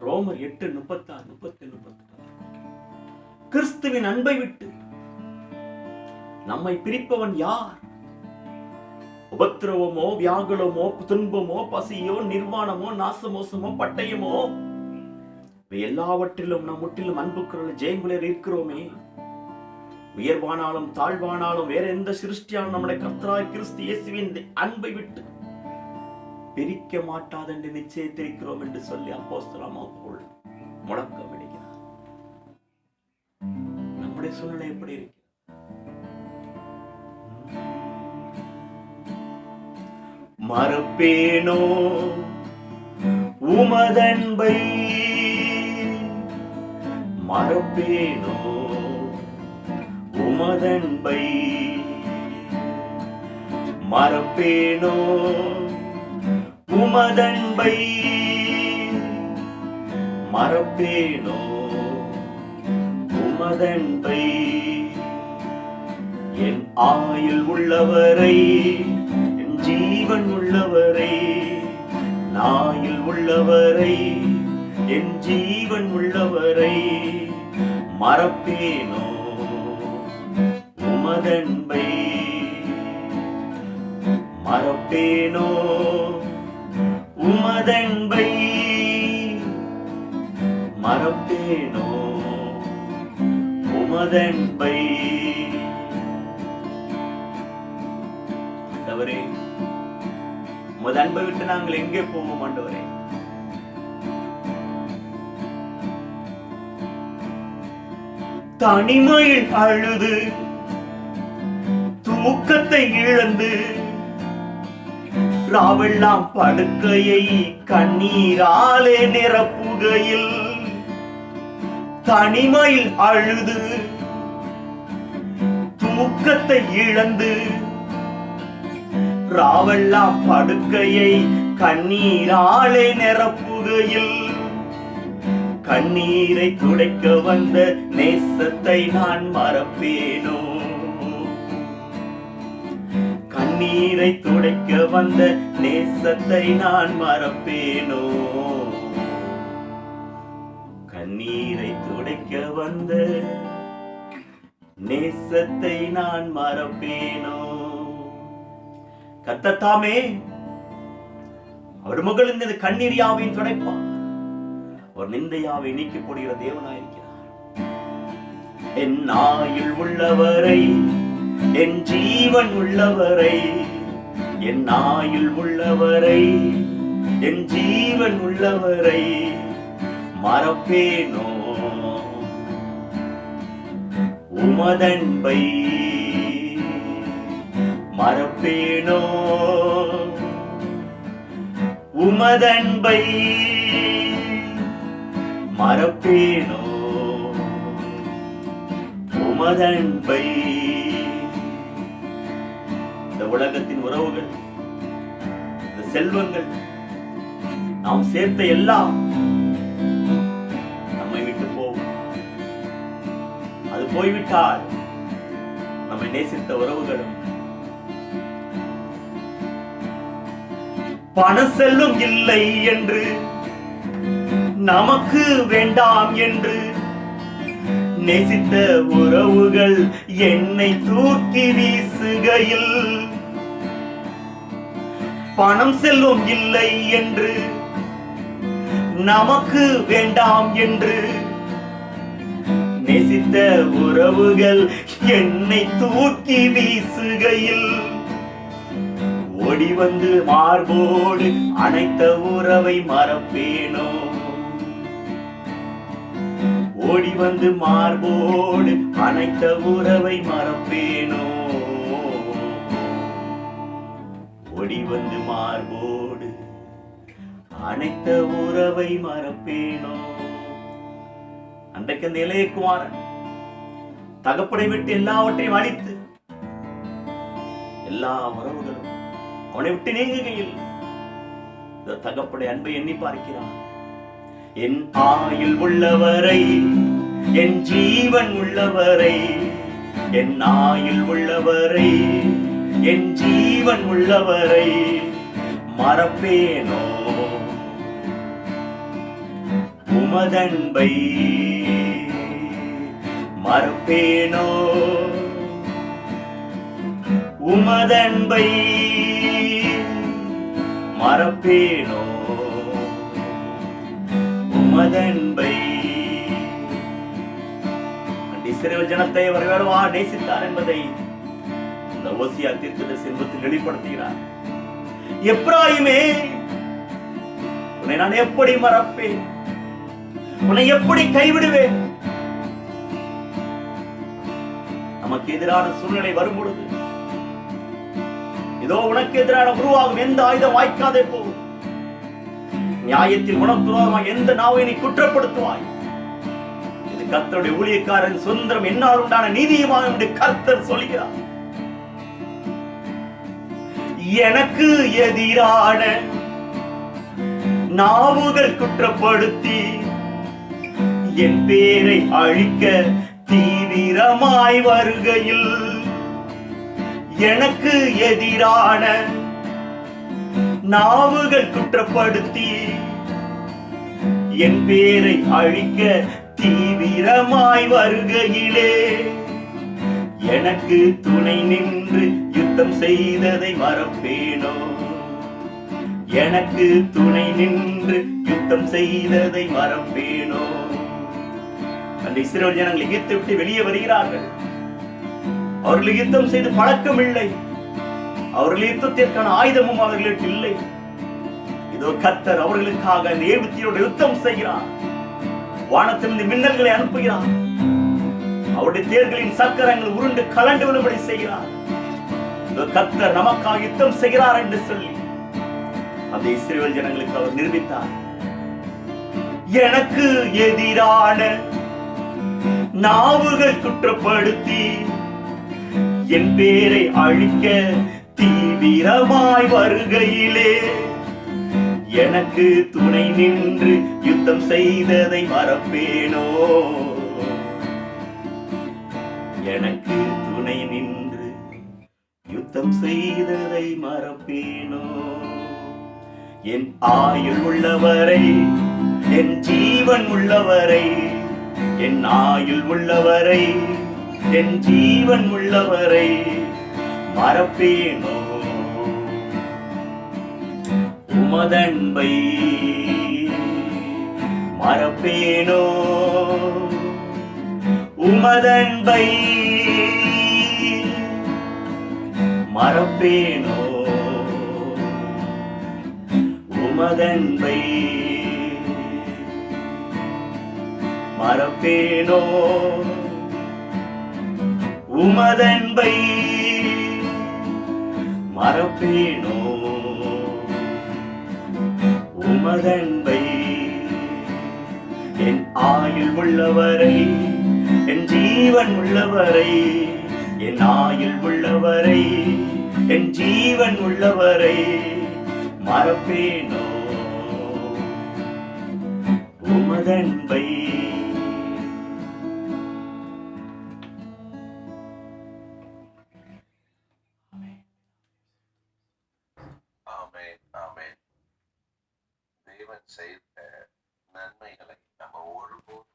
ரோமர் 8:36-38. கிறிஸ்துவின் அன்பை விட்டு நம்மை பிரிப்பவன் யார்? உபத்திரவமோ, வியாகுலமோ, துன்பமோ, பசியோ, நிர்வாணமோ, நாசமோசமோ, பட்டயமோ, எல்லாவற்றிலும் நாம் முற்றிலும் அன்புக்குள்ள ஜெயங்குலர் இருக்கிறோமே. உயர்வானாலும் தாழ்வானாலும் வேற எந்த சிருஷ்டியாலும் நம்முடைய கர்த்தராகிய கிறிஸ்து இயேசுவின் அன்பை விட்டு பிரிக்க மாட்டாது என்று நிச்சயித்திருக்கிறோம் என்று சொல்லி அப்போஸ்தலனாகிய பவுல் முழக்கம் இடுகிறார். நம்முடைய சூழ்நிலை எப்படி இருக்கிறது? மறப்பேனோ உமதன்பை, மறப்பேனோ உமதன்பை, மறப்பேனோ உமதன்பை, மறப்பேனோ உமதன்பை. என் ஆயுள் உள்ளவரை, என் ஜீவன் உள்ளவரை, நாயில் உள்ளவரை, என் ஜீவன் உள்ளவரை, மறப்பேனோ உமதன்பை, மறப்பேனோ உமதன்பை, மறப்பேனோ உமதன்பை. ஆண்டவரே, உமது அன்பை விட்டு நாங்கள் எங்கே போவோம் ஆண்டவரே? தனிமையில் அழுது தூக்கத்தை இழந்து ராவெல்லாம் படுக்கையை கண்ணீராலே நிரப்புகையில், தனிமையில் அழுது தூக்கத்தை இழந்து ராவெல்லாம் படுக்கையை கண்ணீராலே நிரப்புகையில், கண்ணீரை துடைக்க வந்த நேசத்தை நான் மறப்பேனோ? கண்ணீரை துடைக்க வந்த நேசத்தை நான் மறப்பேனோ? கண்ணீரை துடைக்க வந்த நேசத்தை நான் மறப்பேனோ? கர்த்தர் தாமே அவர் மகளின் கண்ணீர் யாவையும் துடைப்பார். அவர் நிந்தையாவை நீக்கி போடுகிற தேவனாயிருக்கிறார். என் ஆயுள் உள்ளவரை, என் ஜீவன் உள்ளவரை, என் ஆயுள் உள்ளவரை, என் ஜீவன் உள்ளவரை, மறப்பேனோ உமதன்பை, மறப்பேனோ உமதன்பை, மறப்பேனோ உமதன்பை. இந்த உலகத்தின் உறவுகள், இந்த செல்வங்கள், நாம் சேர்த்த எல்லாம் நம்மை விட்டு போகும். அது போய்விட்டால் நம்மை நேசித்த உறவுகளும், பண செல்லும் இல்லை என்று, நமக்கு வேண்டாம் என்று நேசித்த உறவுகள் என்னை தூக்கி வீசுகையில், பணம் செல்லும் இல்லை என்று, நமக்கு வேண்டாம் என்று நேசித்த உறவுகள் என்னை தூக்கி வீசுகையில், ஓடி வந்து மார்போடு அணைத்த உறவை மறப்பேனோ? ஓடி வந்து மார்போடு அணைத்த உறவை மறப்பேனோ? ஓடி வந்து மார்போடு அணைத்த உறவை மறப்பேனோ? அன்றைக்கு அந்த இளைய குமாரன் தகப்பனை விட்டு எல்லாவற்றையும் அழித்து, எல்லா உறவுகளும் அவனை விட்டு நீங்குகையில் தகப்பனை அன்பை எண்ணி பார்க்கிறான். என் ஆயுள் உள்ளவரை, என் ஜீவன் உள்ளவரை, என் ஆயுள் உள்ளவரை, என் ஜீவன் உள்ளவரை, மறப்பேனோ உமதன்பை மறப்பேனோ, உமதன்பை மறப்பேனோ, உமதன்பை. இஸ்ரவேல் ஜனத்தை அவர் எவ்வளவா நேசித்தார் என்பதை இந்த ஓசியா தீர்க்கதரிசி என்பதில் வெளிப்படுத்துகிறார். எப்ராயிமே, உன்னை நான் எப்படி மறப்பேன், உன்னை எப்படி கைவிடுவேன்? நமக்கு எதிரான சூழ்நிலை வரும் பொழுது, இதோ உனக்கு எதிரான உருவாகும் எந்த ஆயுதம் வாய்க்காதே போகும். நியாயத்தில் உனக்கு விரோதமாக எந்த நாவை நீ குற்றப்படுத்துவாய்? இது கர்த்தருடைய ஊழியக்காரன் சுதந்திரம், என்னால் உண்டான நீதியுமாக என்று கர்த்தர் சொல்கிறார். எனக்கு எதிரான நாவுகள் குற்றப்படுத்தி என் பேரை அழிக்க தீவிரமாய் வருகையில், எனக்கு எதிரான நாவுகள் குற்றப்படுத்தி என் பேரை அழிக்க தீவிரமாய் வருகையிலே, எனக்கு துணை நின்று யுத்தம் செய்ததை மறப்பேனோ, எனக்கு துணை நின்று யுத்தம் செய்ததை மறப்பேனோ. அந்த இஸ்ரவேல் ஜனங்கள் எகிப்தை விட்டு வெளியே வருகிறார்கள். அவர்கள் யுத்தம் செய்து பழக்கம் இல்லை. அவர்கள் யுத்தத்திற்கான ஆயுதமும் அவர்களுக்கு இல்லை. இதோ கர்த்தர் அவர்களுக்காக ஏபத்தியோடு யுத்தம் செய்கிறார். வானத்திலிருந்து மின்னல்களை அனுப்புகிறார். அவருடைய தேர்களின் சக்கரங்கள் உருண்டு கலண்டு விழும்படி செய்கிறார். இதோ கர்த்தர் நமக்காக யுத்தம் செய்கிறார் என்று சொல்லி அந்த இஸ்ரவேல் ஜனங்களுக்கு அவர் நிரூபித்தார். எனக்கு எதிரான நாவுகள் குற்றப்படுத்தி என் பேரை அழிக்க தீவிரமாய் வருகையிலே, எனக்கு துணை நின்று யுத்தம் செய்ததை மறப்பேனோ, எனக்கு துணை நின்று யுத்தம் செய்ததை மறப்பேனோ. என் ஆயுள் உள்ளவரை, என் ஜீவன் உள்ளவரை, என் ஆயுள் உள்ளவரை, என் ஜீவன் உள்ளவரை மறப்பேனோ, உமதன்பை மறப்பேனோ, உமதன்பை மறப்பேனோ, உமதன்பை மறப்பேனோ, உமதன்பை மறப்பேனோ, உமதன்பை. என் ஆயுள் உள்ளவரை, என் ஜீவன் உள்ளவரை, என் ஆயுள் உள்ளவரை, என் ஜீவன் உள்ளவரை மறப்பேனோ, உமதன்பை. செய்த நன்மைகளை நம்ம ஒருபோதும்